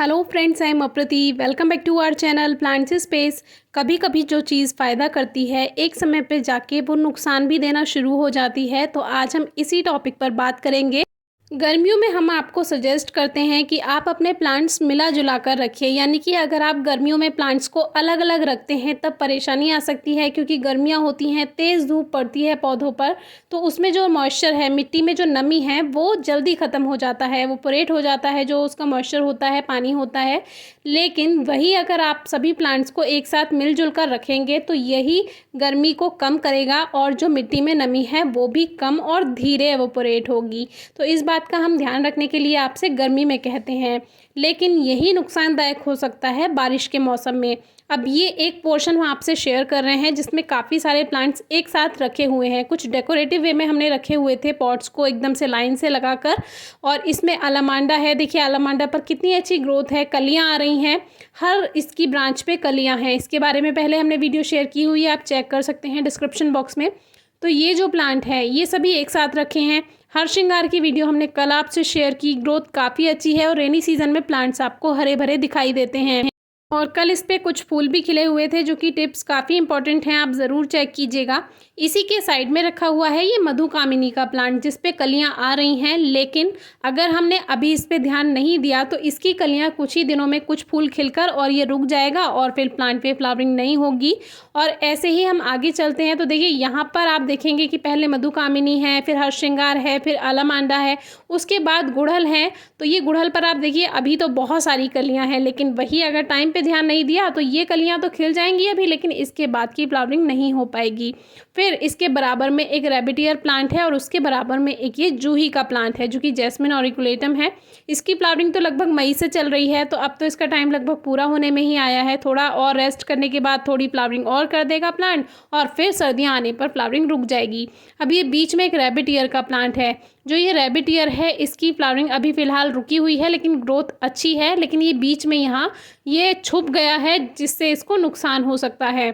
Hello friends, I am Aprati. Welcome back to our channel plants space. कभी कभी जो चीज़ फ़ायदा करती है एक समय पे जाके वो नुकसान भी देना शुरू हो जाती है। तो आज हम इसी टॉपिक पर बात करेंगे। गर्मियों में हम आपको सजेस्ट करते हैं कि आप अपने प्लांट्स मिला जुला कर रखिए, यानी कि अगर आप गर्मियों में प्लांट्स को अलग अलग रखते हैं तब परेशानी आ सकती है, क्योंकि गर्मियां होती हैं, तेज़ धूप पड़ती है पौधों पर, तो उसमें जो मॉइस्चर है, मिट्टी में जो नमी है वो जल्दी ख़त्म हो जाता है, वो पोरेट हो जाता है, जो उसका मॉइस्चर होता है, पानी होता है। लेकिन वही अगर आप सभी प्लांट्स को एक साथ मिलजुल कर रखेंगे तो यही गर्मी को कम करेगा और जो मिट्टी में नमी है वो भी कम और धीरे एवोपोरेट होगी। तो इस बात का हम ध्यान रखने के लिए आपसे गर्मी में कहते हैं, लेकिन यही नुकसानदायक हो सकता है बारिश के मौसम में। अब ये एक पोर्शन हम आपसे शेयर कर रहे हैं जिसमें काफ़ी सारे प्लांट्स एक साथ रखे हुए हैं। कुछ डेकोरेटिव वे में हमने रखे हुए थे पॉट्स को एकदम से लाइन से लगाकर, और इसमें अलामांडा है। देखिए अलामांडा पर कितनी अच्छी ग्रोथ है, कलियां आ रही हैं, हर इसकी ब्रांच पे कलियां हैं। इसके बारे में पहले हमने वीडियो शेयर की हुई है, आप चेक कर सकते हैं डिस्क्रिप्शन बॉक्स में। तो ये जो प्लांट है ये सभी एक साथ रखे हैं। हर श्रृंगार की वीडियो हमने कल आपसे शेयर की, ग्रोथ काफ़ी अच्छी है और रेनी सीजन में प्लांट्स आपको हरे भरे दिखाई देते हैं। और कल इस पे कुछ फूल भी खिले हुए थे, जो कि टिप्स काफ़ी इंपॉर्टेंट हैं, आप ज़रूर चेक कीजिएगा। इसी के साइड में रखा हुआ है ये मधुकामिनी का प्लांट, जिस पे कलियां आ रही हैं, लेकिन अगर हमने अभी इस पे ध्यान नहीं दिया तो इसकी कलियां कुछ ही दिनों में कुछ फूल खिलकर और ये रुक जाएगा और फिर प्लांट पे फ्लावरिंग नहीं होगी। और ऐसे ही हम आगे चलते हैं तो देखिए यहाँ पर आप देखेंगे कि पहले मधुकामिनी है, फिर हर श्रृंगार है, फिर अलामांडा है, उसके बाद गुड़हल है। तो ये गुड़हल पर आप देखिए अभी तो बहुत सारी कलियां हैं, लेकिन वही अगर टाइम पे ध्यान नहीं दिया तो ये कलियां तो खिल जाएंगी अभी, लेकिन इसके बाद की फ्लावरिंग नहीं हो पाएगी। फिर इसके बराबर में एक रैबिटियर प्लांट है और उसके बराबर में एक ये जूही का प्लांट है, जो कि जैस्मिन ऑरिकुलेटम है। इसकी फ्लावरिंग तो लगभग मई से चल रही है, तो अब तो इसका टाइम लगभग पूरा होने में ही आया है। थोड़ा और रेस्ट करने के बाद थोड़ी फ्लावरिंग और कर देगा प्लांट और फिर सर्दियाँ आने पर फ्लावरिंग रुक जाएगी। अब ये बीच में एक रैबिटियर का प्लांट है। जो ये रैबिटियर है इसकी फ्लावरिंग अभी फ़िलहाल रुकी हुई है, लेकिन ग्रोथ अच्छी है, लेकिन ये बीच में यहाँ ये छुप गया है, जिससे इसको नुकसान हो सकता है।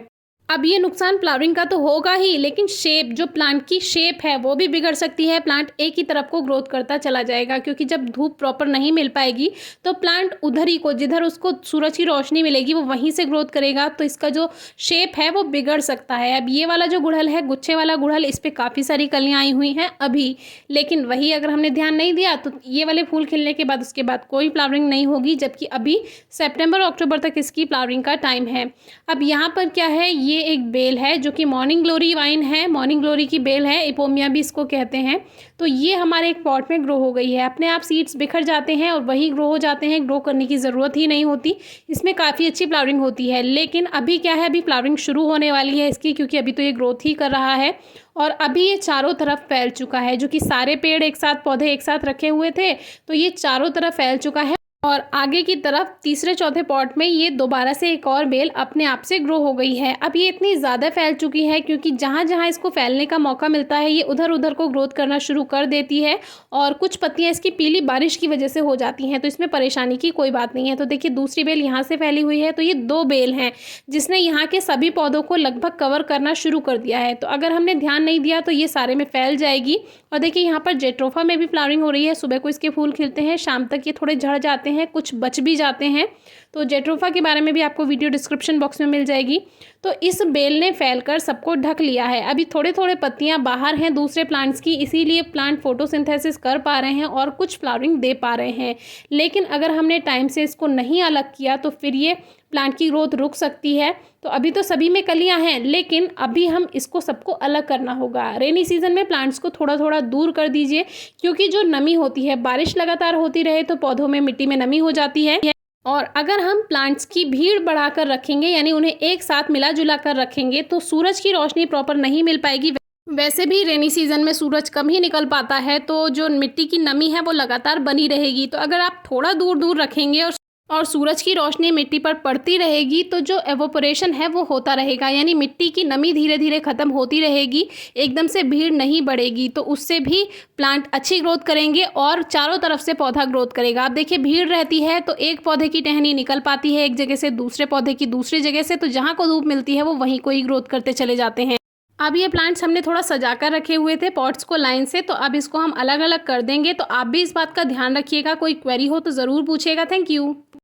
अब ये नुकसान फ्लावरिंग का तो होगा ही, लेकिन शेप, जो प्लांट की शेप है वो भी बिगड़ सकती है। प्लांट एक ही तरफ को ग्रोथ करता चला जाएगा, क्योंकि जब धूप प्रॉपर नहीं मिल पाएगी तो प्लांट उधर ही को, जिधर उसको सूरज की रोशनी मिलेगी वो वहीं से ग्रोथ करेगा, तो इसका जो शेप है वो बिगड़ सकता है। अब ये वाला जो गुड़हल है, गुच्छे वाला गुड़हल, इस पर काफ़ी सारी कलियाँ आई हुई हैं अभी, लेकिन वही अगर हमने ध्यान नहीं दिया तो ये वाले फूल खिलने के बाद उसके बाद कोई फ्लावरिंग नहीं होगी, जबकि अभी सितंबर अक्टूबर तक इसकी फ्लावरिंग का टाइम है। अब यहाँ पर क्या है, ये एक बेल है जो कि मॉर्निंग ग्लोरी वाइन है, मॉर्निंग ग्लोरी की बेल है, इपोमिया भी इसको कहते हैं। तो ये हमारे एक पॉट में ग्रो हो गई है, अपने आप सीड्स बिखर जाते हैं और वही ग्रो हो जाते हैं, ग्रो करने की ज़रूरत ही नहीं होती। इसमें काफ़ी अच्छी फ्लावरिंग होती है, लेकिन अभी क्या है, अभी फ्लावरिंग शुरू होने वाली है इसकी, क्योंकि अभी तो ये ग्रोथ ही कर रहा है और अभी ये चारों तरफ फैल चुका है। जो कि सारे पेड़ एक साथ, पौधे एक साथ रखे हुए थे, तो ये चारों तरफ फैल चुका है और आगे की तरफ तीसरे चौथे पॉट में ये दोबारा से एक और बेल अपने आप से ग्रो हो गई है। अब ये इतनी ज़्यादा फैल चुकी है क्योंकि जहाँ जहाँ इसको फैलने का मौका मिलता है ये उधर उधर को ग्रोथ करना शुरू कर देती है, और कुछ पत्तियाँ इसकी पीली बारिश की वजह से हो जाती हैं, तो इसमें परेशानी की कोई बात नहीं है। तो देखिए दूसरी बेल यहाँ से फैली हुई है, तो ये दो बेल हैं जिसने यहाँ के सभी पौधों को लगभग कवर करना शुरू कर दिया है। तो अगर हमने ध्यान नहीं दिया तो ये सारे में फैल जाएगी। और देखिए यहाँ पर जेट्रोफा में भी फ्लावरिंग हो रही है, सुबह को इसके फूल खिलते हैं, शाम तक ये थोड़े झड़ जाते हैं, कुछ बच भी जाते हैं। तो जेट्रोफा के बारे में भी आपको वीडियो डिस्क्रिप्शन बॉक्स में मिल जाएगी। तो इस बेल ने फैलकर सबको ढक लिया है। अभी थोड़े थोड़े पत्तियां बाहर हैं दूसरे प्लांट्स की, इसीलिए प्लांट फोटोसिंथेसिस कर पा रहे हैं और कुछ फ्लावरिंग दे पा रहे हैं। लेकिन अगर हमने टाइम से इसको नहीं अलग किया तो फिर ये प्लांट की ग्रोथ रुक सकती है। तो अभी तो सभी में कलियां हैं, लेकिन अभी हम इसको सबको अलग करना होगा। रेनी सीजन में प्लांट्स को थोड़ा थोड़ा दूर कर दीजिए, क्योंकि जो नमी होती है, बारिश लगातार होती रहे तो पौधों में, मिट्टी में नमी हो जाती है। और अगर हम प्लांट्स की भीड़ बढ़ाकर रखेंगे, यानी उन्हें एक साथ मिला जुला कर रखेंगे, तो सूरज की रोशनी प्रॉपर नहीं मिल पाएगी। वैसे भी रेनी सीजन में सूरज कम ही निकल पाता है, तो जो मिट्टी की नमी है वो लगातार बनी रहेगी। तो अगर आप थोड़ा दूर दूर रखेंगे और सूरज की रोशनी मिट्टी पर पड़ती रहेगी, तो जो एवोपोरेशन है वो होता रहेगा, यानी मिट्टी की नमी धीरे धीरे ख़त्म होती रहेगी, एकदम से भीड़ नहीं बढ़ेगी। तो उससे भी प्लांट अच्छी ग्रोथ करेंगे और चारों तरफ से पौधा ग्रोथ करेगा। आप देखिए भीड़ रहती है तो एक पौधे की टहनी निकल पाती है एक जगह से, दूसरे पौधे की दूसरी जगह से, तो जहाँ को धूप मिलती है वो वहीं को ही ग्रोथ करते चले जाते हैं। अब ये प्लांट्स हमने थोड़ा सजा कर रखे हुए थे पॉट्स को लाइन से, तो अब इसको हम अलग अलग कर देंगे। तो आप भी इस बात का ध्यान रखिएगा, कोई क्वेरी हो तो ज़रूर पूछिएगा। Thank you.